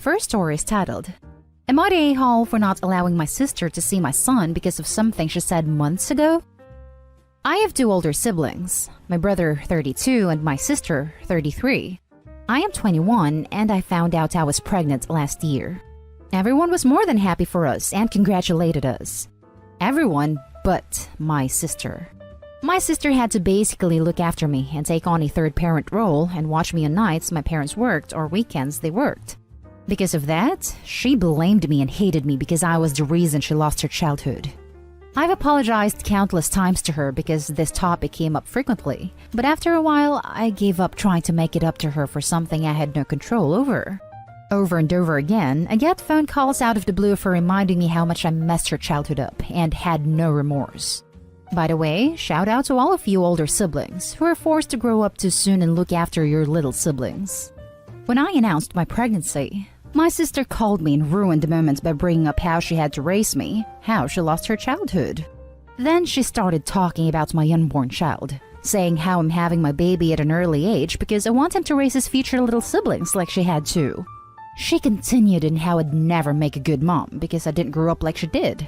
First story is titled, Am I the a-hole for not allowing my sister to see my son because of something she said months ago? I have two older siblings, my brother 32 and my sister 33. I am 21 and I found out I was pregnant last year. Everyone was more than happy for us and congratulated us. Everyone but my sister. My sister had to basically look after me and take on a third parent role and watch me on nights my parents worked or weekends they worked. Because of that, she blamed me and hated me because I was the reason she lost her childhood. I've apologized countless times to her because this topic came up frequently, but after a while, I gave up trying to make it up to her for something I had no control over. Over and over again, I get phone calls out of the blue for reminding me how much I messed her childhood up and had no remorse. By the way, shout out to all of you older siblings who are forced to grow up too soon and look after your little siblings. When I announced my pregnancy, my sister called me and ruined the moment by bringing up how she had to raise me, how she lost her childhood. Then she started talking about my unborn child, saying how I'm having my baby at an early age because I want him to raise his future little siblings like she had too. She continued in how I'd never make a good mom because I didn't grow up like she did.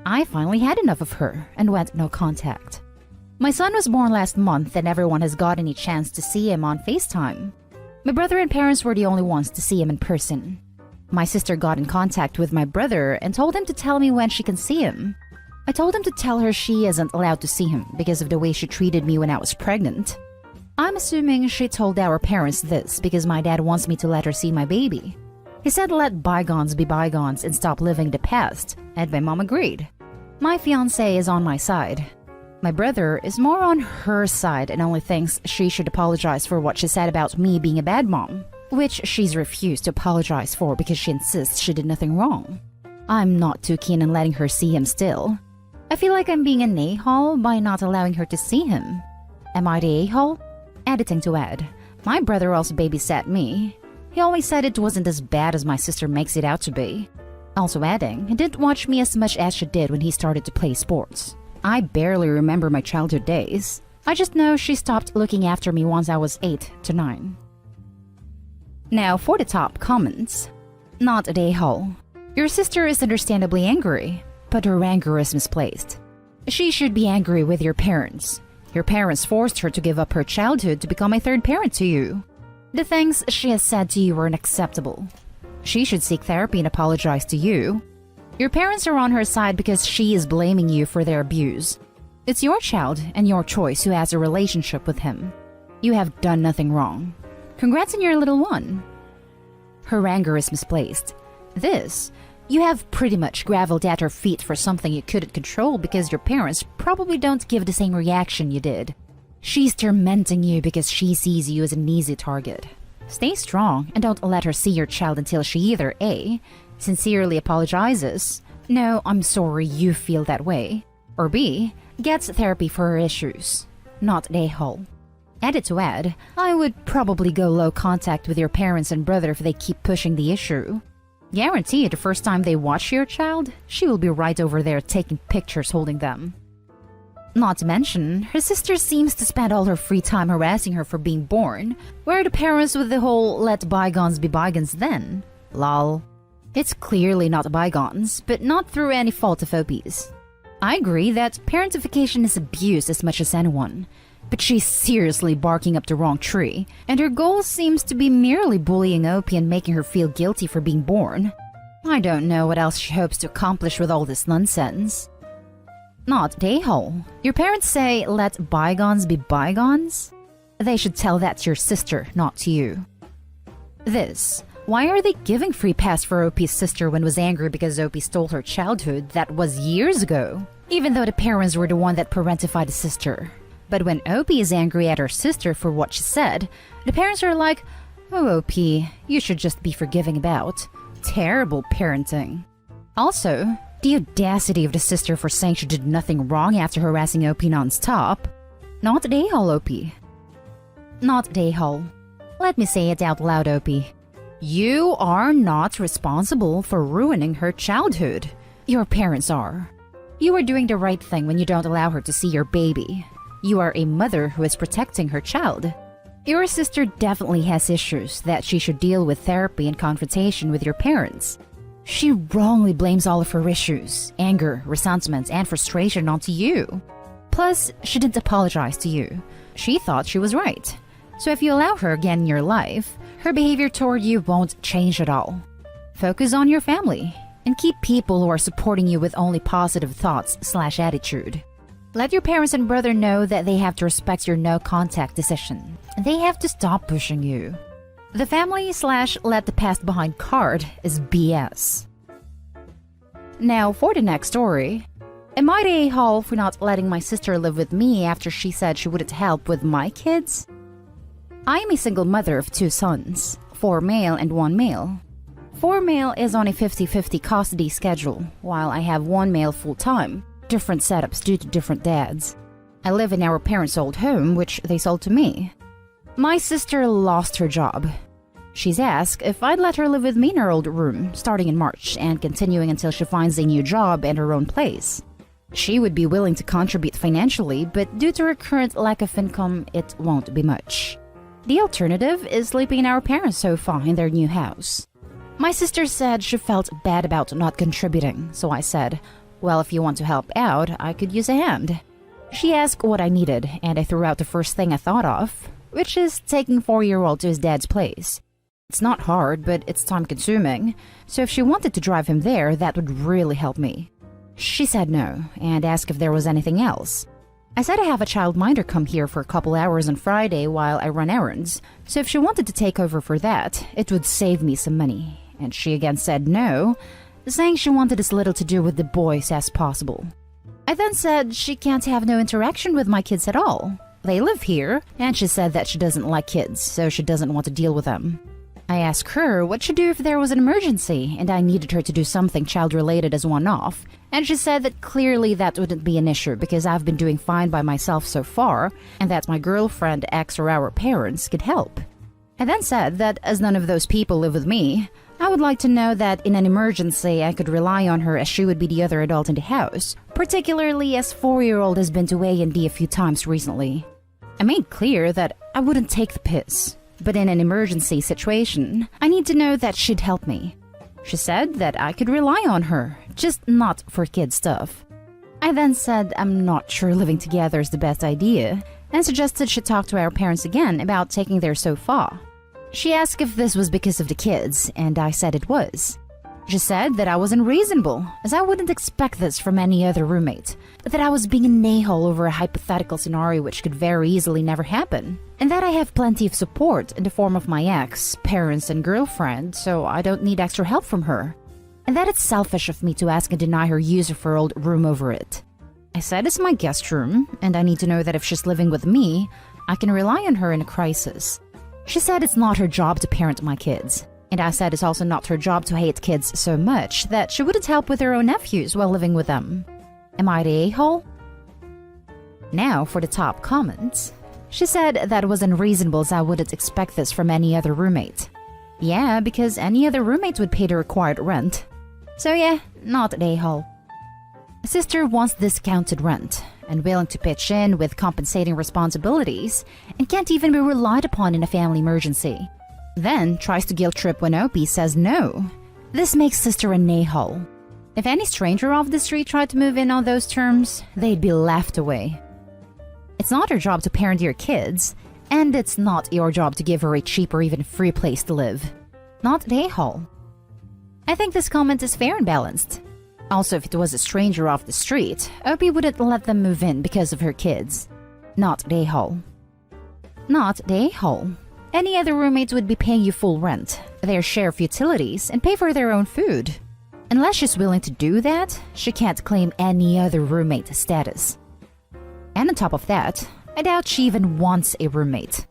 I finally had enough of her and went no contact. My son was born last month and everyone has got any chance to see him on FaceTime. My brother and parents were the only ones to see him in person. My sister got in contact with my brother and told him to tell me when she can see him. I told him to tell her she isn't allowed to see him because of the way she treated me when I was pregnant. I'm assuming she told our parents this because my dad wants me to let her see my baby. He said let bygones be bygones and stop living the past, and my mom agreed. My fiancé is on my side. My brother is more on her side and only thinks she should apologize for what she said about me being a bad mom, which she's refused to apologize for because she insists she did nothing wrong. I'm not too keen on letting her see him still. I feel like I'm being an a-hole by not allowing her to see him. Am I the a-hole? Editing to add, my brother also babysat me. He always said it wasn't as bad as my sister makes it out to be. Also adding, he didn't watch me as much as she did when he started to play sports. I barely remember my childhood days. I just know she stopped looking after me once I was 8 to 9. Now for the top comments. Not a a-hole. Your sister is understandably angry, but her anger is misplaced. She should be angry with your parents. Your parents forced her to give up her childhood to become a third parent to you. The things she has said to you were unacceptable. She should seek therapy and apologize to you. Your parents are on her side because she is blaming you for their abuse. It's your child and your choice who has a relationship with him. You have done nothing wrong. Congrats on your little one. Her anger is misplaced. This, you have pretty much gravelled at her feet for something you couldn't control because your parents probably don't give the same reaction you did. She's tormenting you because she sees you as an easy target. Stay strong and don't let her see your child until she either A, sincerely apologizes, no, I'm sorry you feel that way, or B, gets therapy for her issues. Not a hole. Edit to add, I would probably go low contact with your parents and brother if they keep pushing the issue. Guarantee the first time they watch your child, she will be right over there taking pictures holding them. Not to mention, her sister seems to spend all her free time harassing her for being born. Where are the parents with the whole let bygones be bygones then? Lol. It's clearly not bygones, but not through any fault of OP's. I agree that parentification is abuse as much as anyone, but she's seriously barking up the wrong tree, and her goal seems to be merely bullying OP and making her feel guilty for being born. I don't know what else she hopes to accomplish with all this nonsense. Not a-hole. Your parents say, let bygones be bygones? They should tell that to your sister, not to you. This. Why are they giving free pass for OP's sister when was angry because OP stole her childhood that was years ago? Even though the parents were the one that parentified the sister. But when OP is angry at her sister for what she said, the parents are like, oh OP, you should just be forgiving about. Terrible parenting. Also, the audacity of the sister for saying she did nothing wrong after harassing OP non-stop. Not a-hole, OP. Not a-hole. Let me say it out loud, OP. You are not responsible for ruining her childhood. Your parents are. You are doing the right thing when you don't allow her to see your baby. You are a mother who is protecting her child. Your sister definitely has issues that she should deal with therapy and confrontation with your parents. She wrongly blames all of her issues, anger, resentment, and frustration onto you. Plus, she didn't apologize to you. She thought she was right. So if you allow her again in your life, her behavior toward you won't change at all. Focus on your family and keep people who are supporting you with only positive thoughts/attitude. Let your parents and brother know that they have to respect your no contact decision. They have to stop pushing you. The family/let the past behind card is BS. Now for the next story. Am I the a-hole for not letting my sister live with me after she said she wouldn't help with my kids? I am a single mother of 2 sons, 4 male and 1 male. 4 male is on a 50-50 custody schedule, while I have 1 male full-time, different setups due to different dads. I live in our parents' old home, which they sold to me. My sister lost her job. She's asked if I'd let her live with me in her old room, starting in March and continuing until she finds a new job and her own place. She would be willing to contribute financially, but due to her current lack of income, it won't be much. The alternative is sleeping in our parents' sofa in their new house. My sister said she felt bad about not contributing, so I said, well, if you want to help out, I could use a hand. She asked what I needed, and I threw out the first thing I thought of, which is taking 4-year-old to his dad's place. It's not hard, but it's time-consuming, so if she wanted to drive him there, that would really help me. She said no, and asked if there was anything else. I said I have a childminder come here for a couple hours on Friday while I run errands, so if she wanted to take over for that, it would save me some money. And she again said no, saying she wanted as little to do with the boys as possible. I then said she can't have no interaction with my kids at all. They live here, and she said that she doesn't like kids, so she doesn't want to deal with them. I asked her what she'd do if there was an emergency and I needed her to do something child-related as one-off, and she said that clearly that wouldn't be an issue because I've been doing fine by myself so far, and that my girlfriend, ex, or our parents could help. I then said that as none of those people live with me, I would like to know that in an emergency I could rely on her as she would be the other adult in the house, particularly as 4-year-old has been to A&D a few times recently. I made clear that I wouldn't take the piss, but in an emergency situation, I need to know that she'd help me. She said that I could rely on her, just not for kid stuff. I then said I'm not sure living together is the best idea, and suggested she talk to our parents again about taking their sofa. She asked if this was because of the kids, and I said it was. She said that I was unreasonable, as I wouldn't expect this from any other roommate, but that I was being an a-hole over a hypothetical scenario which could very easily never happen, and that I have plenty of support in the form of my ex, parents, and girlfriend, so I don't need extra help from her, and that it's selfish of me to ask and deny her use of her old room over it. I said it's my guest room, and I need to know that if she's living with me, I can rely on her in a crisis. She said it's not her job to parent my kids, and I said it's also not her job to hate kids so much that she wouldn't help with her own nephews while living with them. Am I the a-hole? Now for the top comments. She said that it was unreasonable as I wouldn't expect this from any other roommate. Yeah, because any other roommate would pay the required rent. So yeah, not the a-hole. Sister wants discounted rent and willing to pitch in with compensating responsibilities and can't even be relied upon in a family emergency. Then tries to guilt trip when OP says no. This makes sister a a-hole. If any stranger off the street tried to move in on those terms, they'd be laughed away. It's not her job to parent your kids, and it's not your job to give her a cheap or even free place to live. Not the a-hole. I think this comment is fair and balanced. Also, if it was a stranger off the street, Opie wouldn't let them move in because of her kids. Not the a-hole. Not the a-hole. Any other roommates would be paying you full rent, their share of utilities, and pay for their own food. Unless she's willing to do that, she can't claim any other roommate status. And on top of that, I doubt she even wants a roommate.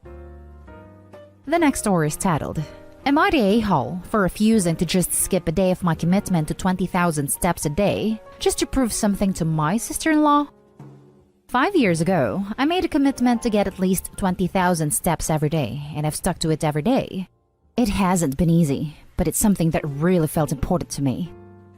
The next story is titled, Am I the a-hole for refusing to just skip a day of my commitment to 20,000 steps a day just to prove something to my sister-in-law? 5 years ago, I made a commitment to get at least 20,000 steps every day, and I've stuck to it every day. It hasn't been easy, but it's something that really felt important to me.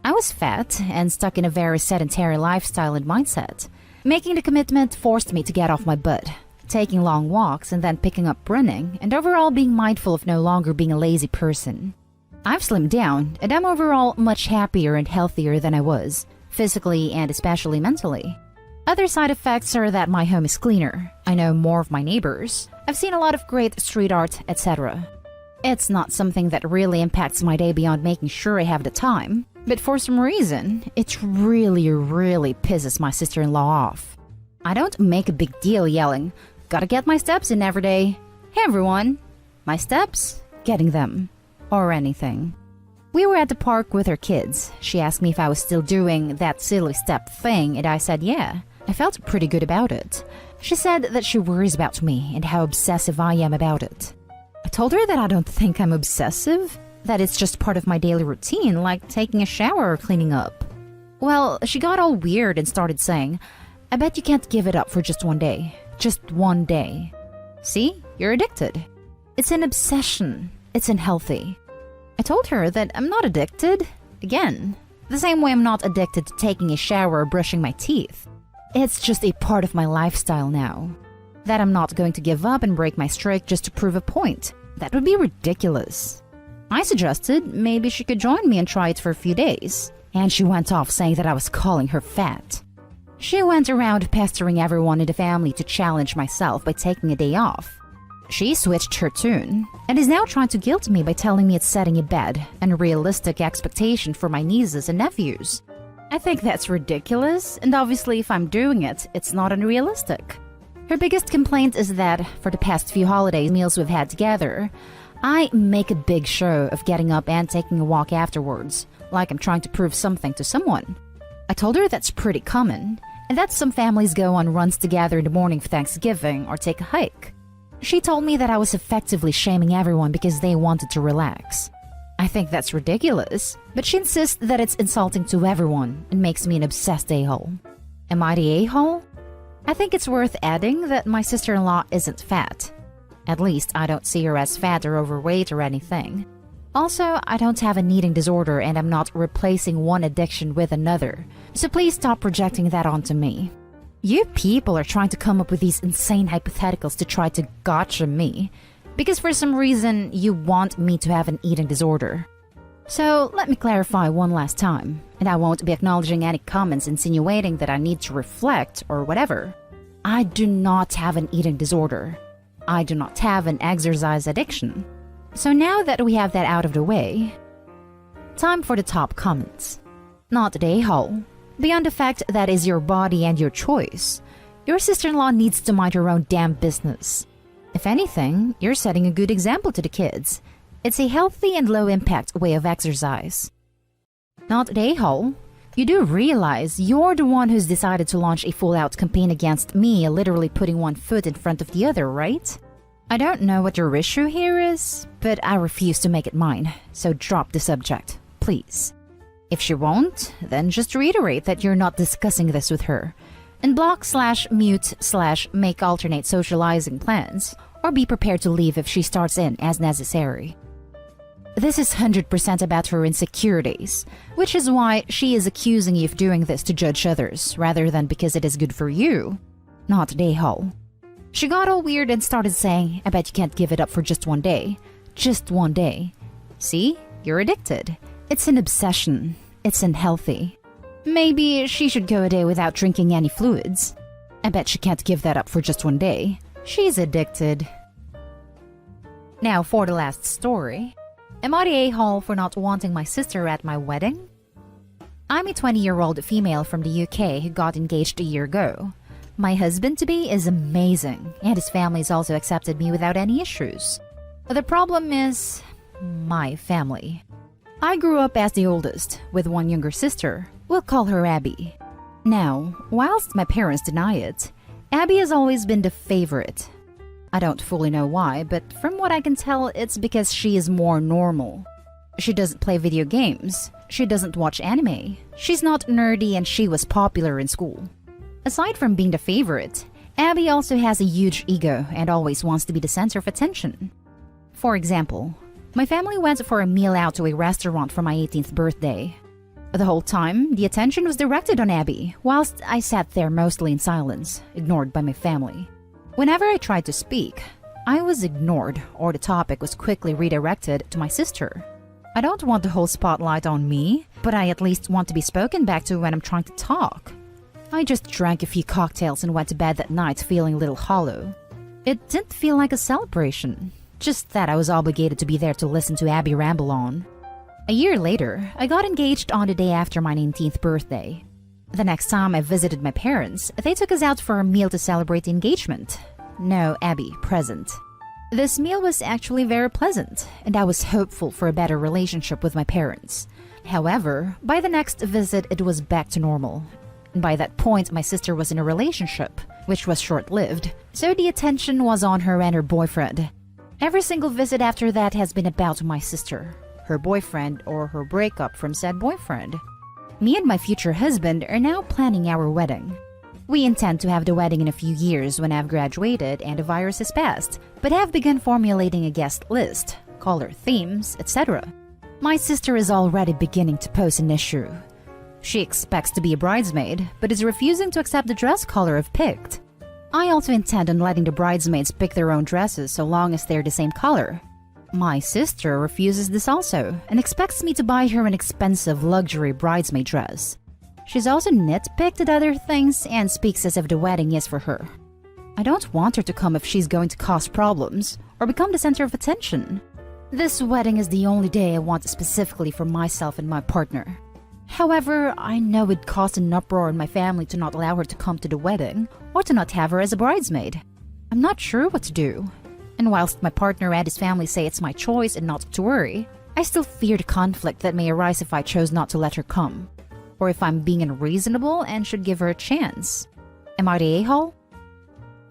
I was fat and stuck in a very sedentary lifestyle and mindset. Making the commitment forced me to get off my butt, taking long walks and then picking up running, and overall being mindful of no longer being a lazy person. I've slimmed down, and I'm overall much happier and healthier than I was, physically and especially mentally. Other side effects are that my home is cleaner, I know more of my neighbors, I've seen a lot of great street art, etc. It's not something that really impacts my day beyond making sure I have the time, but for some reason, it really pisses my sister-in-law off. I don't make a big deal yelling, "Gotta get my steps in every day. Hey everyone, my steps, getting them," or anything. We were at the park with her kids. She asked me if I was still doing that silly step thing, and I said yeah. I felt pretty good about it. She said that she worries about me and how obsessive I am about it. I told her that I don't think I'm obsessive, that it's just part of my daily routine, like taking a shower or cleaning up. Well, she got all weird and started saying, "I bet you can't give it up for just one day. Just one day. See, you're addicted. It's an obsession. It's unhealthy." I told her that I'm not addicted. Again, the same way I'm not addicted to taking a shower or brushing my teeth. It's just a part of my lifestyle now. That I'm not going to give up and break my streak just to prove a point. That would be ridiculous. I suggested maybe she could join me and try it for a few days, and she went off saying that I was calling her fat. She went around pestering everyone in the family to challenge myself by taking a day off. She switched her tune and is now trying to guilt me by telling me it's setting a bad, unrealistic expectation for my nieces and nephews. I think that's ridiculous, and obviously if I'm doing it, it's not unrealistic. Her biggest complaint is that, for the past few holiday meals we've had together, I make a big show of getting up and taking a walk afterwards, like I'm trying to prove something to someone. I told her that's pretty common, and that some families go on runs together in the morning for Thanksgiving or take a hike. She told me that I was effectively shaming everyone because they wanted to relax. I think that's ridiculous, but she insists that it's insulting to everyone and makes me an obsessed a-hole. Am I the a-hole? I think it's worth adding that my sister-in-law isn't fat. At least I don't see her as fat or overweight or anything. Also, I don't have an eating disorder and I'm not replacing one addiction with another, so please stop projecting that onto me. You people are trying to come up with these insane hypotheticals to try to gotcha me, because for some reason you want me to have an eating disorder. So let me clarify one last time, and I won't be acknowledging any comments insinuating that I need to reflect or whatever. I do not have an eating disorder. I do not have an exercise addiction. So now that we have that out of the way, time for the top comments. Not the a-hole. Beyond the fact that is your body and your choice, your sister-in-law needs to mind her own damn business. If anything, you're setting a good example to the kids. It's a healthy and low-impact way of exercise. Not the a-hole. You do realize you're the one who's decided to launch a full-out campaign against me, literally putting one foot in front of the other, right? I don't know what your issue here is, but I refuse to make it mine, so drop the subject, please. If she won't, then just reiterate that you're not discussing this with her, and block/mute/make alternate socializing plans, or be prepared to leave if she starts in as necessary. This is 100% about her insecurities, which is why she is accusing you of doing this to judge others, rather than because it is good for you. Not the a-hole. She got all weird and started saying, "I bet you can't give it up for just one day. Just one day. See? You're addicted. It's an obsession. It's unhealthy. Maybe she should go a day without drinking any fluids. I bet she can't give that up for just one day. She's addicted." Now for the last story. Am I the a-hole for not wanting my sister at my wedding? I'm a 20-year-old female from the UK who got engaged a year ago. My husband-to-be is amazing, and his family has also accepted me without any issues. The problem is my family. I grew up as the oldest, with one younger sister. We'll call her Abby. Now, whilst my parents deny it, Abby has always been the favorite. I don't fully know why, but from what I can tell, it's because she is more normal. She doesn't play video games. She doesn't watch anime. She's not nerdy, and she was popular in school. Aside from being the favorite, Abby also has a huge ego and always wants to be the center of attention. For example, my family went for a meal out to a restaurant for my 18th birthday. The whole time, the attention was directed on Abby, whilst I sat there mostly in silence, ignored by my family. Whenever I tried to speak, I was ignored or the topic was quickly redirected to my sister. I don't want the whole spotlight on me, but I at least want to be spoken back to when I'm trying to talk. I just drank a few cocktails and went to bed that night feeling a little hollow. It didn't feel like a celebration, just that I was obligated to be there to listen to Abby ramble on. A year later, I got engaged on the day after my 19th birthday. The next time I visited my parents, they took us out for a meal to celebrate the engagement. No Abby present. This meal was actually very pleasant, and I was hopeful for a better relationship with my parents. However, by the next visit it was back to normal. And by that point my sister was in a relationship, which was short-lived, so the attention was on her and her boyfriend. Every single visit after that has been about my sister, her boyfriend, or her breakup from said boyfriend. Me and my future husband are now planning our wedding. We intend to have the wedding in a few years when I've graduated and the virus has passed, but have begun formulating a guest list, color themes, etc. My sister is already beginning to pose an issue. She expects to be a bridesmaid, but is refusing to accept the dress color I've picked. I also intend on letting the bridesmaids pick their own dresses so long as they're the same color. My sister refuses this also, and expects me to buy her an expensive luxury bridesmaid dress. She's also nitpicked at other things and speaks as if the wedding is for her. I don't want her to come if she's going to cause problems or become the center of attention. This wedding is the only day I want specifically for myself and my partner. However, I know it'd cause an uproar in my family to not allow her to come to the wedding or to not have her as a bridesmaid. I'm not sure what to do. And whilst my partner and his family say it's my choice and not to worry, I still fear the conflict that may arise if I chose not to let her come. Or if I'm being unreasonable and should give her a chance. Am I the a-hole?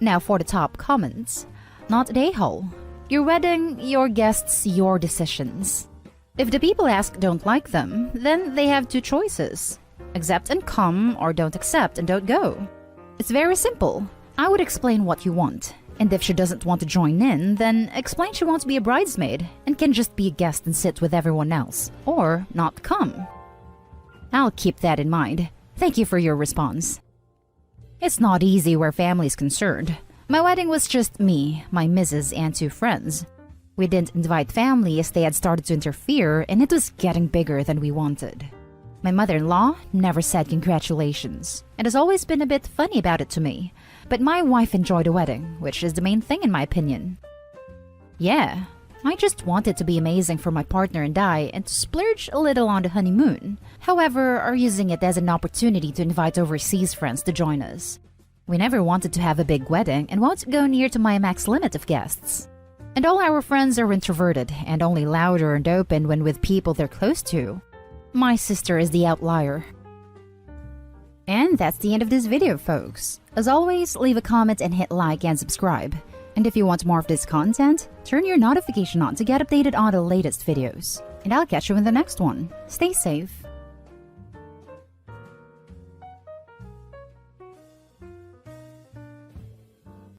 Now for the top comments. Not the a-hole. Your wedding, your guests, your decisions. If the people ask don't like them, then they have two choices. Accept and come, or don't accept and don't go. It's very simple. I would explain what you want. And if she doesn't want to join in, then explain she wants to be a bridesmaid and can just be a guest and sit with everyone else. Or not come. I'll keep that in mind. Thank you for your response. It's not easy where family is concerned. My wedding was just me, my missus, and two friends. We didn't invite family as they had started to interfere, and it was getting bigger than we wanted. My mother-in-law never said congratulations, and has always been a bit funny about it to me. But my wife enjoyed the wedding, which is the main thing in my opinion. Yeah, I just wanted to be amazing for my partner and I and to splurge a little on the honeymoon. However, are using it as an opportunity to invite overseas friends to join us. We never wanted to have a big wedding and won't go near to my max limit of guests. And all our friends are introverted and only louder and open when with people they're close to. My sister is the outlier. And that's the end of this video, folks. As always, leave a comment and hit like and subscribe. And if you want more of this content, turn your notification on to get updated on the latest videos. And I'll catch you in the next one. Stay safe.